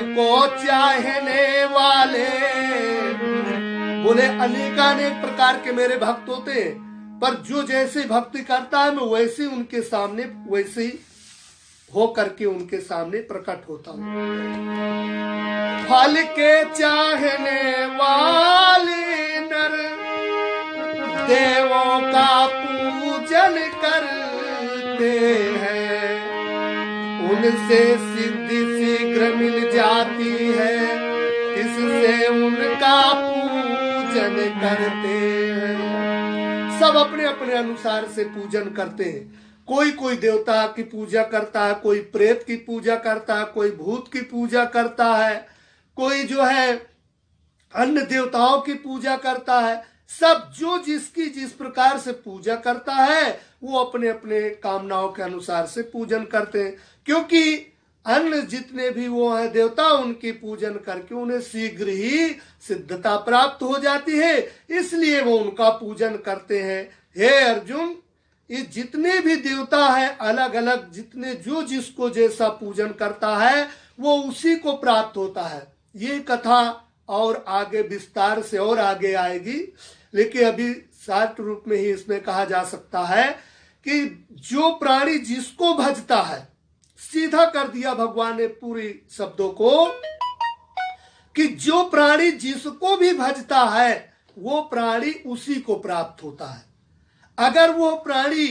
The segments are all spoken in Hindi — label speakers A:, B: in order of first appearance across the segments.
A: को चाहने वाले, बोले अनेकानेक प्रकार के मेरे भक्त होते हैं, पर जो जैसे भक्ति करता है मैं वैसे उनके सामने वैसे ही हो करके उनके सामने प्रकट होता हूं। फल के चाहने वाले नर देवों का पूजन करते हैं, उनसे सिद्धि शीघ्र मिल जाती है, इससे उनका पूजन करते हैं। सब अपने अपने अनुसार से पूजन करते हैं। कोई कोई देवता की पूजा करता है, कोई प्रेत की पूजा करता है, कोई भूत की पूजा करता है, कोई जो है अन्य देवताओं की पूजा करता है। सब जो जिसकी जिस प्रकार से पूजा करता है वो अपने अपने कामनाओं के अनुसार से पूजन करते हैं, क्योंकि अन्य जितने भी वो हैं देवता उनकी पूजन करके उन्हें शीघ्र ही सिद्धता प्राप्त हो जाती है, इसलिए वो उनका पूजन करते हैं। हे अर्जुन, ये जितने भी देवता हैं अलग अलग, जितने जो जिसको जैसा पूजन करता है वो उसी को प्राप्त होता है। ये कथा और आगे विस्तार से और आगे आएगी, लेकिन अभी शार्ट रूप में ही इसमें कहा जा सकता है कि जो प्राणी जिसको भजता है, सीधा कर दिया भगवान ने पूरी शब्दों को, कि जो प्राणी जिसको भी भजता है वो प्राणी उसी को प्राप्त होता है। अगर वो प्राणी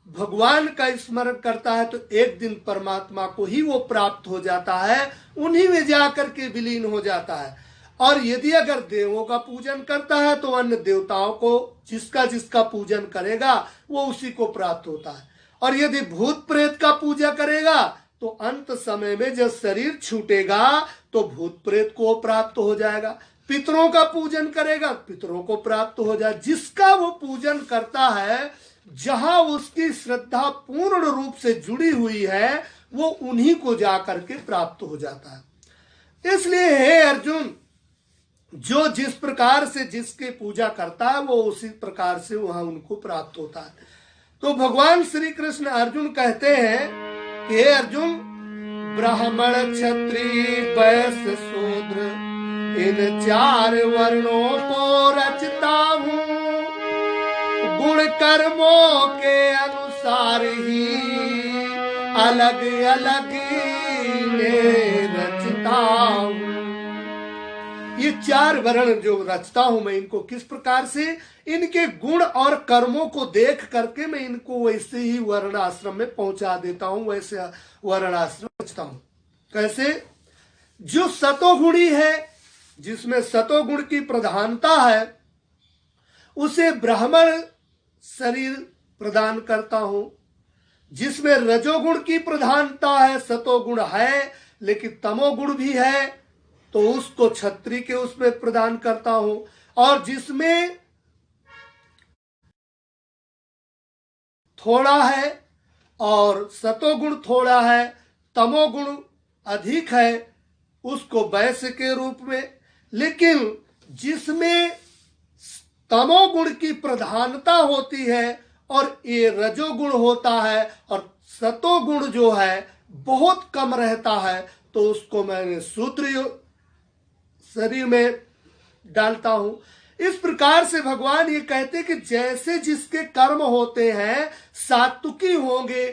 A: भगवान का स्मरण करता है तो एक दिन परमात्मा को ही वो प्राप्त हो जाता है, उन्हीं में जाकर के विलीन हो जाता है। और यदि अगर देवों का पूजन करता है तो अन्य देवताओं को जिसका जिसका पूजन करेगा वो उसी को प्राप्त होता है। और यदि भूत प्रेत का पूजा करेगा तो अंत समय में जब शरीर छूटेगा तो भूत प्रेत को प्राप्त हो जाएगा। पितरों का पूजन करेगा, पितरों को प्राप्त हो जाए। जिसका वो पूजन करता है, जहां उसकी श्रद्धा पूर्ण रूप से जुड़ी हुई है, वो उन्हीं को जाकर के प्राप्त हो जाता है। इसलिए हे अर्जुन, जो जिस प्रकार से जिसके पूजा करता है वो उसी प्रकार से वहां उनको प्राप्त होता है। तो भगवान श्री कृष्ण अर्जुन कहते हैं कि हे अर्जुन, ब्राह्मण क्षत्रिय वैश्य शूद्र इन चार वर्णों को रचता हूँ, गुण कर्मों के अनुसार ही अलग अलग रचता हूँ। ये चार वर्ण जो रचता हूं मैं, इनको किस प्रकार से, इनके गुण और कर्मों को देख करके मैं इनको वैसे ही वर्ण आश्रम में पहुंचा देता हूं, वैसे वर्ण आश्रम रचता हूं। कैसे? जो सतोगुणी है, जिसमें सतोगुण की प्रधानता है, उसे ब्राह्मण शरीर प्रदान करता हूं। जिसमें रजोगुण की प्रधानता है, सतोगुण है लेकिन तमोगुण भी है, तो उसको क्षत्रिय के उसमें प्रदान करता हूं। और जिसमें थोड़ा है और सतोगुण थोड़ा है, तमोगुण अधिक है, उसको वैश्य के रूप में। लेकिन जिसमें तमोगुण की प्रधानता होती है और ये रजोगुण होता है और सतोगुण जो है बहुत कम रहता है, तो उसको मैंने शूद्र शरीर में डालता हूं। इस प्रकार से भगवान ये कहते कि जैसे जिसके कर्म होते हैं, सात्विकी होंगे,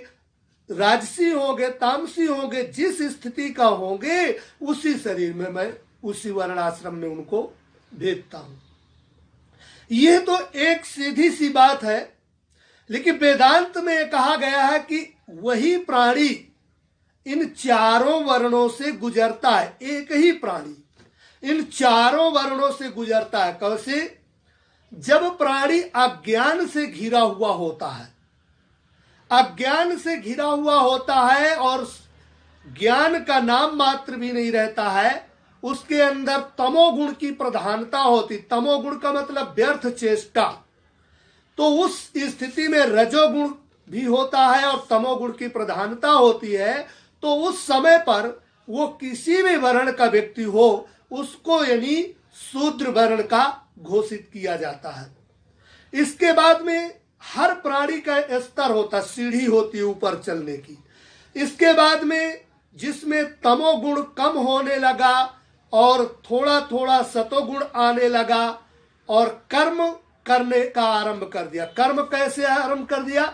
A: राजसी होंगे, तामसी होंगे, जिस स्थिति का होंगे उसी शरीर में मैं उसी वर्णाश्रम में उनको भेजता हूं। यह तो एक सीधी सी बात है, लेकिन वेदांत में कहा गया है कि वही प्राणी इन चारों वर्णों से गुजरता है। एक ही प्राणी इन चारों वर्णों से गुजरता है। कैसे? जब प्राणी अज्ञान से घिरा हुआ होता है, अज्ञान से घिरा हुआ होता है और ज्ञान का नाम मात्र भी नहीं रहता है, उसके अंदर तमोगुण की प्रधानता होती। तमोगुण का मतलब व्यर्थ चेष्टा। तो उस स्थिति में रजोगुण भी होता है और तमोगुण की प्रधानता होती है। तो उस समय पर वो किसी भी वर्ण का व्यक्ति हो, उसको यानी शूद्र वर्ण का घोषित किया जाता है। इसके बाद में हर प्राणी का स्तर होता, सीढ़ी होती है ऊपर चलने की। इसके बाद में जिसमें तमोगुण कम होने लगा और थोड़ा थोड़ा सतोगुण आने लगा और कर्म करने का आरंभ कर दिया। कर्म कैसे आरंभ कर दिया?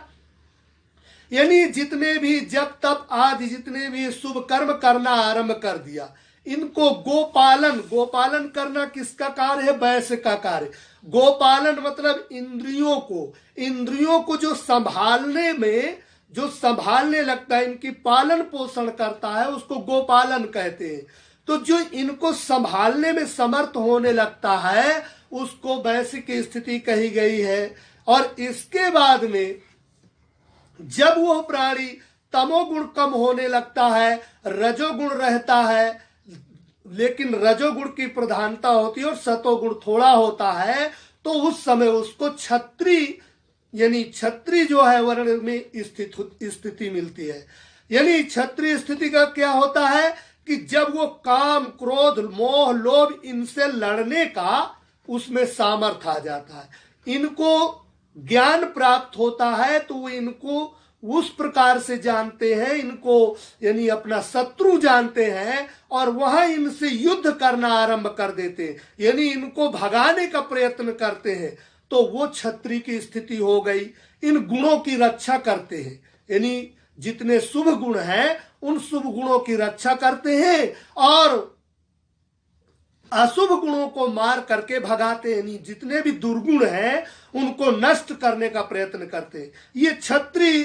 A: यानी जितने भी जब तब आदि जितने भी शुभ कर्म करना आरंभ कर दिया। इनको गोपालन, गोपालन करना किसका कार्य है? वैश्य का कार्य। गोपालन मतलब इंद्रियों को जो संभालने में, जो संभालने लगता है, इनकी पालन पोषण करता है, उसको गोपालन कहते हैं। तो जो इनको संभालने में समर्थ होने लगता है उसको वैश्य की स्थिति कही गई है। और इसके बाद में जब वह प्राणी तमोगुण कम होने लगता है, रजोगुण रहता है, लेकिन रजोगुण की प्रधानता होती है और सतोगुण थोड़ा होता है, तो उस समय उसको क्षत्रिय यानी क्षत्रिय जो है वर्ण में स्थिति मिलती है। यानी क्षत्रिय स्थिति का क्या होता है कि जब वो काम, क्रोध, मोह, लोभ इनसे लड़ने का उसमें सामर्थ्य आ जाता है, इनको ज्ञान प्राप्त होता है, तो वो इनको उस प्रकार से जानते हैं, इनको यानी अपना शत्रु जानते हैं और वहां इनसे युद्ध करना आरंभ कर देते हैं, यानी इनको भगाने का प्रयत्न करते हैं। तो वो क्षत्रिय की स्थिति हो गई। इन गुणों की रक्षा करते हैं, यानी जितने शुभ गुण हैं उन शुभ गुणों की रक्षा करते हैं और अशुभ गुणों को मार करके भगाते हैं, यानी जितने भी दुर्गुण हैं उनको नष्ट करने का प्रयत्न करते हैं। ये क्षत्रिय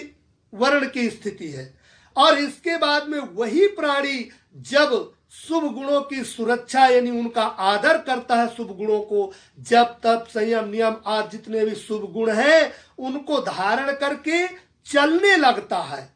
A: वर्ण की स्थिति है। और इसके बाद में वही प्राणी जब शुभ गुणों की सुरक्षा यानी उनका आदर करता है, शुभ गुणों को, जब तब संयम, नियम आदि जितने भी शुभ गुण हैं उनको धारण करके चलने लगता है।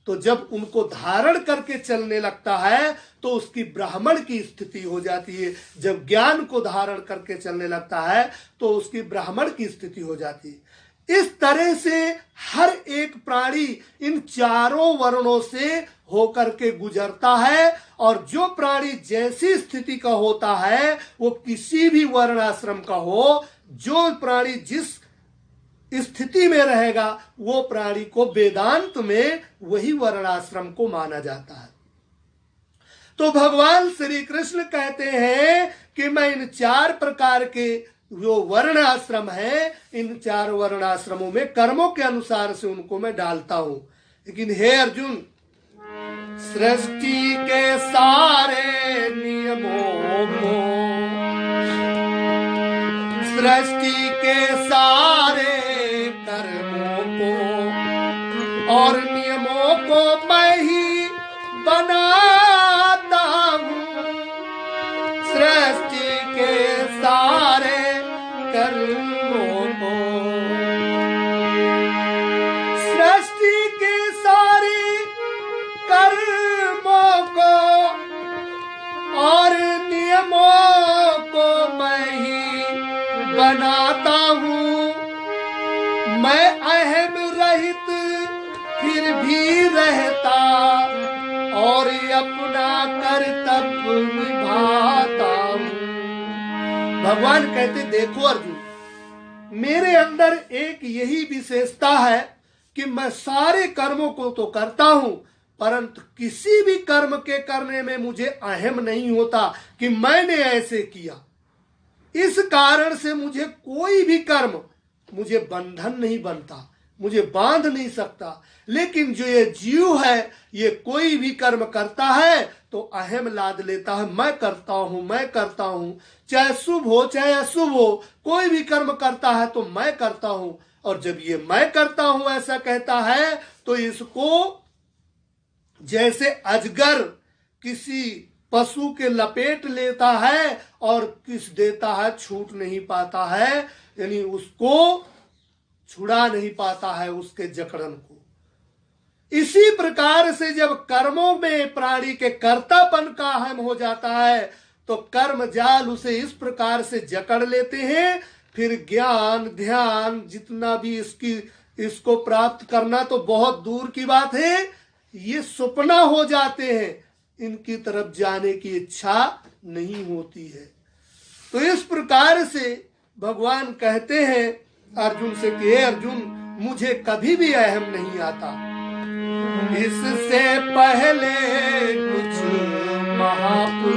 A: तो जब उनको धारण करके चलने लगता है तो उसकी ब्राह्मण की स्थिति हो जाती है। जब ज्ञान को धारण करके चलने लगता है तो उसकी ब्राह्मण की स्थिति हो जाती है। इस तरह से हर एक प्राणी इन चारों वर्णों से होकर के गुजरता है और जो प्राणी जैसी स्थिति का होता है वो किसी भी वर्णाश्रम का हो, जो प्राणी जिस स्थिति में रहेगा वो प्राणी को वेदांत में वही वर्णाश्रम को माना जाता है। तो भगवान श्री कृष्ण कहते हैं कि मैं इन चार प्रकार के जो वर्ण आश्रम है, इन चार वर्ण आश्रमों में कर्मों के अनुसार से उनको मैं डालता हूं। लेकिन हे अर्जुन, सृष्टि के सारे नियमों को, सृष्टि के सारे कर्मों को और नियमों को मैं ही बनाता हूँ। सृष्टि के सारे कर्मों को, सृष्टि के सारे कर्मों को और नियमों को मैं ही बनाता हूँ। मैं अहम रहित फिर भी रहता और अपना कर्तव्य निभाता हूँ। भगवान कहते, देखो अर्जुन, मेरे अंदर एक यही विशेषता है कि मैं सारे कर्मों को तो करता हूं, परंतु किसी भी कर्म के करने में मुझे अहम नहीं होता कि मैंने ऐसे किया। इस कारण से मुझे कोई भी कर्म मुझे बंधन नहीं बनता, मुझे बांध नहीं सकता। लेकिन जो ये जीव है, ये कोई भी कर्म करता है तो अहम लाद लेता है, मैं करता हूं, मैं करता हूं, चाहे शुभ हो चाहे अशुभ हो, कोई भी कर्म करता है तो मैं करता हूं। और जब ये मैं करता हूं ऐसा कहता है तो इसको जैसे अजगर किसी पशु के लपेट लेता है और किस देता है, छूट नहीं पाता है, यानी उसको छुड़ा नहीं पाता है उसके जकड़न को। इसी प्रकार से जब कर्मों में प्राणी के कर्तापन का अहम हो जाता है तो कर्म जाल उसे इस प्रकार से जकड़ लेते हैं। फिर ज्ञान, ध्यान जितना भी इसको प्राप्त करना तो बहुत दूर की बात है, ये सुपना हो जाते हैं, इनकी तरफ जाने की इच्छा नहीं होती है। तो इस प्रकार से भगवान कहते हैं अर्जुन से कि हे अर्जुन, मुझे कभी भी अहम नहीं आता। इससे पहले कुछ महापुरुष